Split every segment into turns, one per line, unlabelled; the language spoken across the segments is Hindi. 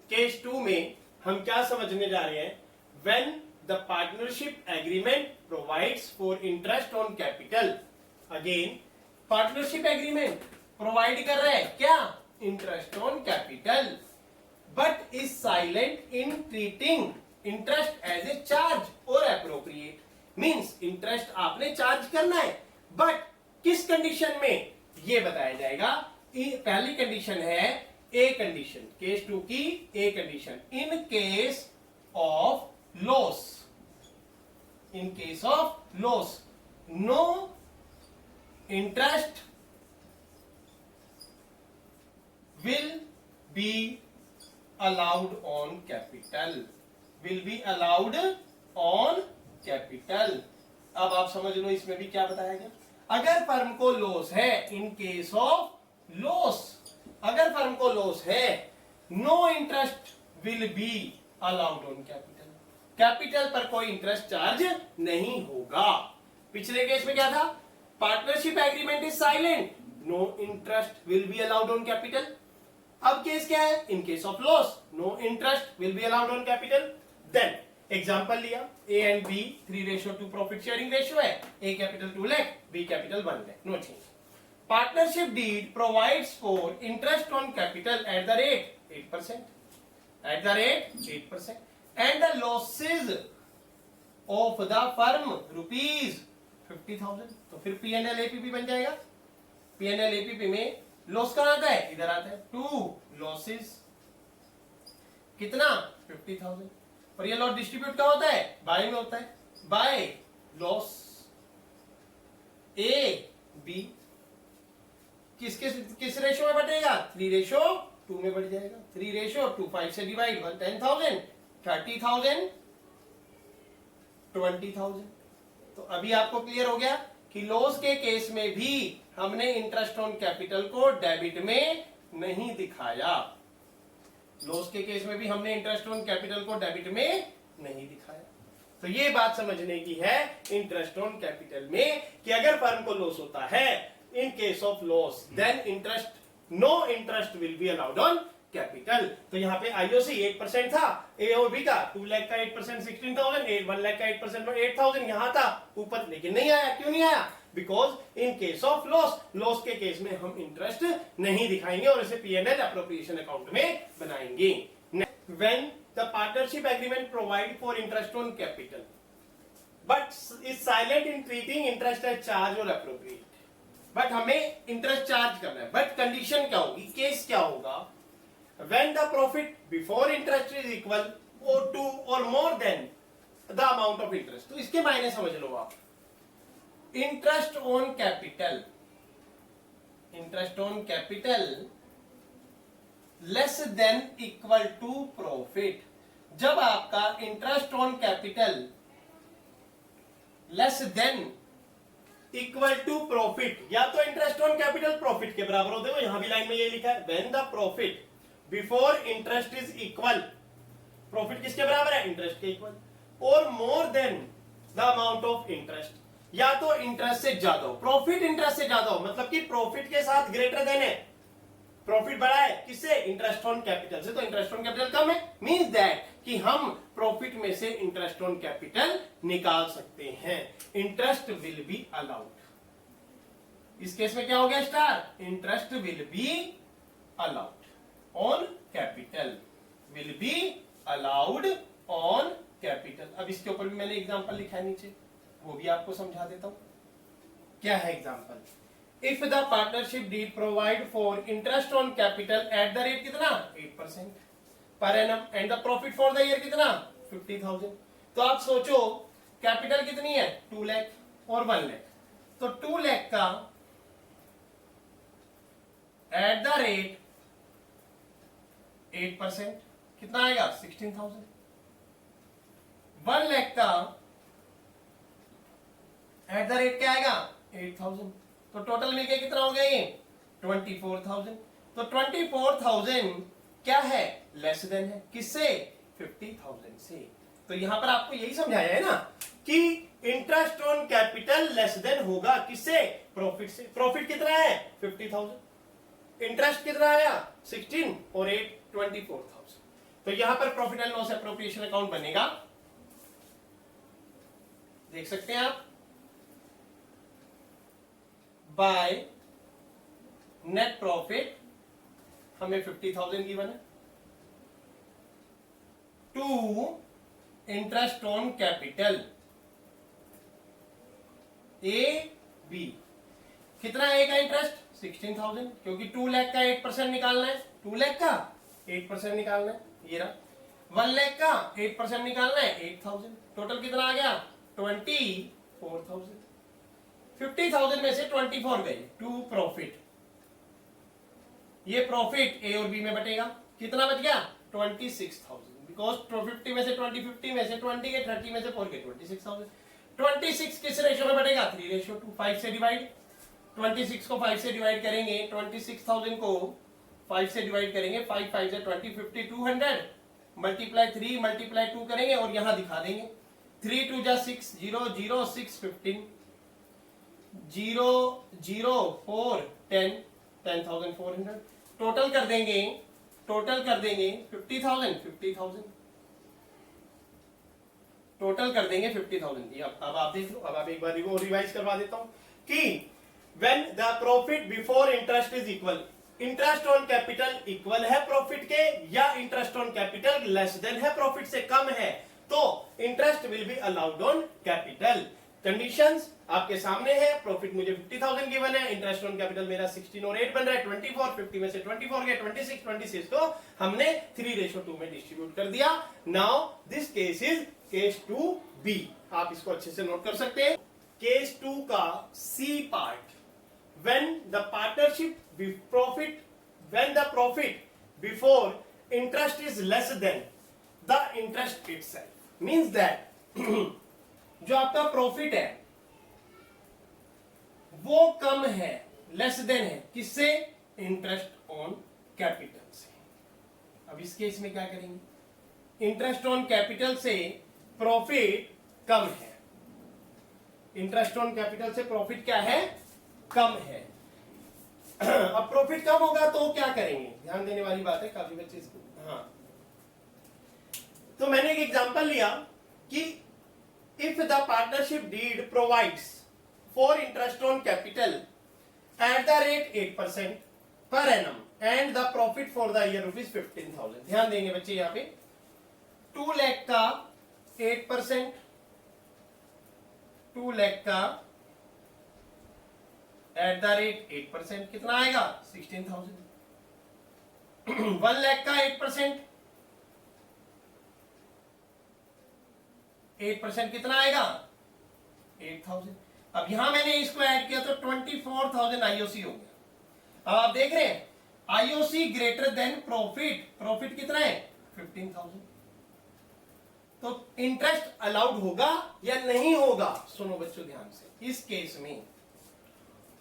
केस 2 में हम क्या समझने जा रहे हैं? When the partnership agreement provides for interest on capital. Again partnership agreement provide कर रहा है क्या? Interest on capital, but is silent in treating interest as a charge और एप्रोप्रिएट। मींस इंटरेस्ट आपने चार्ज करना है, बट किस कंडीशन में ये बताया जाएगा। पहली कंडीशन है ए कंडीशन, केस 2 की A condition, in case of loss. In case of loss no interest will be allowed on capital, will be allowed on capital। अब आप समझ लो इसमें भी क्या बताया गया। अगर फर्म को लॉस है, इन केस ऑफ लॉस, अगर फर्म को लॉस है, no interest will be allowed on capital, capital पर कोई इंटरेस्ट चार्ज नहीं होगा। पिछले केस में क्या था? Partnership agreement is silent, no interest will be allowed on capital. अब केस क्या है? In case of loss no interest will be allowed on capital. Then example लिया, A and B 3:2 profit sharing ratio है, A capital 2 lakh, B capital 1 lakh, no change. Partnership deed provides for interest on capital at the rate 8%, at the rate 8%, and the losses of the firm rupees 50,000। तो फिर पी एंड एल एपीपी बन जाएगा। पी एंड एल एपीपी में लॉस कहां आता है? इधर आता है, टू लॉसेस कितना? 50,000। और ये लॉस डिस्ट्रीब्यूट क्या होता है? बाय में होता है, बाय लॉस ए बी किस रेशो में बटेगा? 3:2 में बढ़ जाएगा। 3:2 5 से डिवाइड, 10,000, 30,000, 20,000। तो अभी आपको क्लियर हो गया कि लॉस के केस में भी हमने इंटरेस्ट ऑन कैपिटल को डेबिट में नहीं दिखाया। लॉस के केस में भी हमने इंटरेस्ट ऑन कैपिटल को डेबिट में नहीं दिखाया। तो ये बात समझने की है इंटरेस्ट ऑन कैपिटल में कि अगर फर्म को लॉस होता है, in case of loss, then interest no interest will be allowed on capital. तो यहाँ पे आईओसी 8% था, ए और बी का 2 लाख का 8% 16,000, 1 लाख का 8% 8,000 यहां था ऊपर, लेकिन नहीं आया। क्यों नहीं आया? Because in case of loss, loss के केस में हम इंटरेस्ट नहीं दिखाएंगे और इसे पीएनएल एप्रोप्रिएशन अकाउंट में बनाएंगे। When the partnership agreement provide for interest on capital but is silent in treating interest as charge और एप्रोप्रिएट। बट हमें इंटरेस्ट चार्ज करना है, बट कंडीशन क्या होगी? केस क्या होगा? When the profit before interest is equal or to or more than the amount of interest। तो इसके मायने समझ लो आप। Interest on capital, interest on capital less than equal to profit. जब आपका interest on capital less than equal to profit, या तो इंटरेस्ट ऑन कैपिटल प्रॉफिट के बराबर हो, देखो यहां भी लाइन में ये लिखा है, when the profit before interest is equal, profit किसके बराबर है? इंटरेस्ट के इक्वल, और more than the amount of interest, या तो इंटरेस्ट से ज्यादा हो, प्रॉफिट इंटरेस्ट से ज्यादा हो, मतलब कि प्रॉफिट के साथ ग्रेटर देन है, प्रॉफिट बड़ा है किससे? इंटरेस्ट ऑन कैपिटल से, तो इंटरेस्ट ऑन कैपिटल कम है, मींस दैट कि हम प्रॉफिट में से इंटरेस्ट ऑन कैपिटल निकाल सकते हैं। Interest will be allowed. इस केस में क्या हो गया? Star, interest will be allowed on capital, will be allowed on capital. अब इसके ऊपर भी मैंने एग्जांपल लिखा है नीचे, वो भी आपको समझा देता हूं। क्या है example? If the partnership deed provide for interest on capital at the rate कितना? 8% per annum, and the profit for the year कितना? 50,000। तो आप सोचो कैपिटल कितनी है? 2 लाख और 1 लाख, तो 2 लाख का एट द रेट 8% कितना आएगा? 16,000। 1 लाख का एट द रेट क्या आएगा? 8,000। तो टोटल मिलके कितना हो गया ये? 24,000। तो 24,000 क्या है? लेस देन है किससे? 50,000 से। तो यहां पर आपको यही समझाया है ना कि interest on capital less then होगा किससे? प्रॉफिट से। प्रॉफिट कितना है? 50,000। इंटरेस्ट कितना आया? 16 और 8 24,000। तो यहां पर profit and loss appropriation account बनेगा, देख सकते हैं आप, बाय नेट प्रॉफिट, हमें 50,000 गिवन है, to interest on capital A B. कितना ए का इंटरेस्ट 16,000, क्योंकि 2 लाख का 8% निकालना है, 2 लाख का 8% निकालना है, ये रहा 1 लाख का 8% निकालना है 8,000, टोटल कितना आ गया 24,000। 50,000 में से 24 गए टू प्रॉफिट, ये प्रॉफिट ए और बी में बटेगा, कितना बच गया 26,000, बिकॉज 50 में से 20, 50 में से 20 के 30 में से 4 के 26,000। 26 किस रेशो में बढ़ेगा 3:2, 5 से डिवाइड, 26 को 5 से डिवाइड करेंगे, 26,000 को 5 से डिवाइड करेंगे, 5 5 से 20, 50, 200 मल्टीप्लाई 3 मल्टीप्लाई 2 करेंगे और यहां दिखा देंगे, 3 2 जा 6, 0 0 6 15, 0 0 4 10, 10,400, टोटल कर देंगे 50,000 50,000, टोटल कर देंगे 50,000। अब आप देख लो, अब आप एक बार रिवाइज करवा देता हूं कि when the profit before interest is equal, interest on capital equal है प्रॉफिट के या interest on capital less then है, प्रॉफिट से कम है, तो interest will be allowed on capital. Conditions आपके सामने है, प्रॉफिट मुझे 50,000 गिवन है, इंटरेस्ट ऑन कैपिटल मेरा 16 और 8 बन रहा है 24, 50 में से 24 गया 26 को हमने 3:2 में डिस्ट्रीब्यूट कर दिया। Now this case is case 2B, आप इसको अच्छे से नोट कर सकते हैं। केस 2 का C part, when the partnership profit, when the profit before interest is less than the interest itself, means that जो आपका प्रॉफिट है वो कम है, लेस देन है, किससे, इंटरेस्ट ऑन कैपिटल से। अब इस केस में क्या करेंगे, इंटरेस्ट ऑन कैपिटल से प्रॉफिट कम है, इंटरेस्ट ऑन कैपिटल से प्रॉफिट क्या है, कम है। अब प्रॉफिट कम होगा तो क्या करेंगे, ध्यान देने वाली बात है, काफी बच्चे इसको, हाँ, तो मैंने एक एग्जांपल लिया कि if the partnership deed provides for interest on capital at the rate 8% per annum and the profit for the year ₹15,000। ध्यान देंगे बच्चे, यहां पे 2 लाख का 8%, 2 लाख का एट द रेट 8% कितना आएगा 16,000। 1 लाख का 8%, 8% कितना आएगा 8,000। अब यहां मैंने इसको ऐड किया तो 24,000 आईओसी हो गया। अब आप देख रहे हैं IOC greater than profit, profit कितना है 15,000, तो इंटरेस्ट अलाउड होगा या नहीं होगा, सुनो बच्चों ध्यान से। इस केस में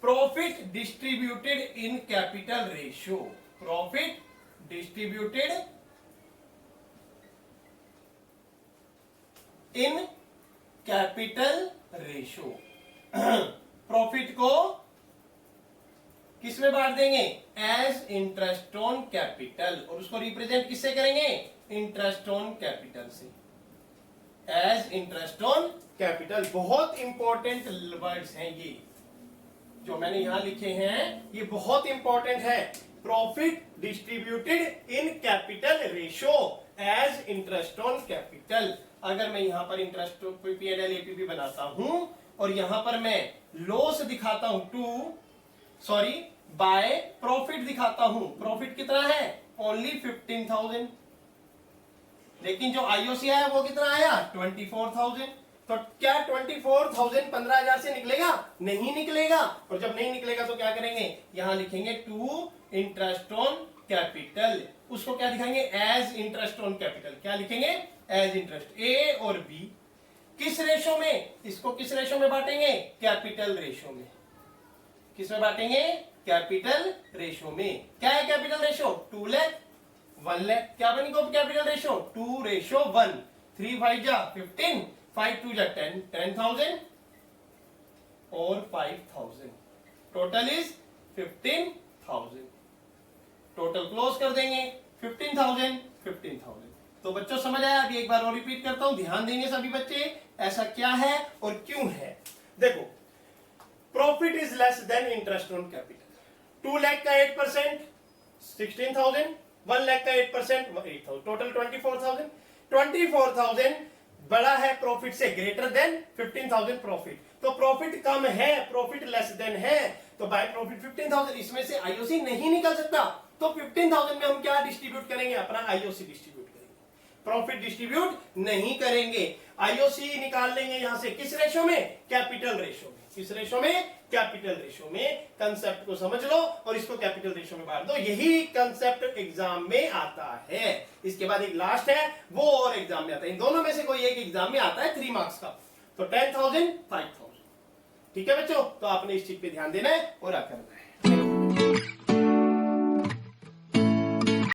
profit distributed in capital ratio, profit distributed in capital ratio, profit को किस में बांट देंगे, एज इंटरेस्ट ऑन कैपिटल, और उसको रिप्रेजेंट किससे करेंगे, इंटरेस्ट ऑन कैपिटल से, एज इंटरेस्ट ऑन कैपिटल। बहुत इंपॉर्टेंट वर्ड्स हैं ये जो मैंने यहां लिखे हैं, ये बहुत इंपॉर्टेंट है। Profit distributed in capital ratio as interest on capital. अगर मैं यहां पर इंटरेस्ट पीएनएल एपीपी बनाता हूं और यहां पर मैं लॉस दिखाता हूं बाय प्रॉफिट दिखाता हूं, प्रॉफिट कितना है ओनली 15,000, लेकिन जो आईओसी आया वो कितना आया 24,000। तो क्या 24,000 15,000 से निकलेगा, नहीं निकलेगा, और जब नहीं निकलेगा तो क्या करेंगे, यहां लिखेंगे टू इंटरेस्ट ऑन कैपिटल, उसको क्या दिखाएंगे एज इंटरेस्ट ऑन कैपिटल, क्या लिखेंगे एज इंटरेस्ट। ए और बी किस रेशो में, इसको किस रेशो में बांटेंगे, कैपिटल रेशो में, किस में बांटेंगे, कैपिटल रेशो में। क्या है कैपिटल रेशो 2 लाख 1 लाख, क्या बनी को कैपिटल रेशो 2:1, 3 5 जा 15, 5 2 जा 10, 10,000 और 5,000, टोटल इज 15,000। टोटल क्लोज कर देंगे 15,000 15,000। तो बच्चों समझ आया? अभी एक बार और रिपीट करता हूं, ध्यान देंगे सभी बच्चे। ऐसा क्या है और क्यों है? देखो, profit is less than interest on capital. 2 lakh का 8% 16,000, 1 लाख का 8% 8,000, टोटल 24,000। 24,000 बड़ा है प्रॉफिट से, ग्रेटर देन 15,000 प्रॉफिट। तो प्रॉफिट कम है, प्रॉफिट लेस देन है, तो बाय प्रॉफिट 15,000, इसमें से आईओसी नहीं निकल सकता। तो 15,000 में हम क्या डिस्ट्रीब्यूट करेंगे? अपना आईओसी डिस्ट्रीब्यूट करेंगे, प्रॉफिट डिस्ट्रीब्यूट नहीं करेंगे। आईओसी निकाल लेंगे यहां से, किस रेशो में? कैपिटल रेशो में। किस रेशो में? कैपिटल रेशो में। कंसेप्ट को समझ लो और इसको कैपिटल रेशो में बांट दो। यही कंसेप्ट एग्जाम में आता है। इसके बाद एक लास्ट है, वो और एग्जाम में आता है। इन दोनों में से कोई एक एग्जाम में आता है 3 मार्क्स का। तो 10,000 5,000। ठीक है बच्चों, तो आपने इस चीज पे ध्यान देना है और करना है।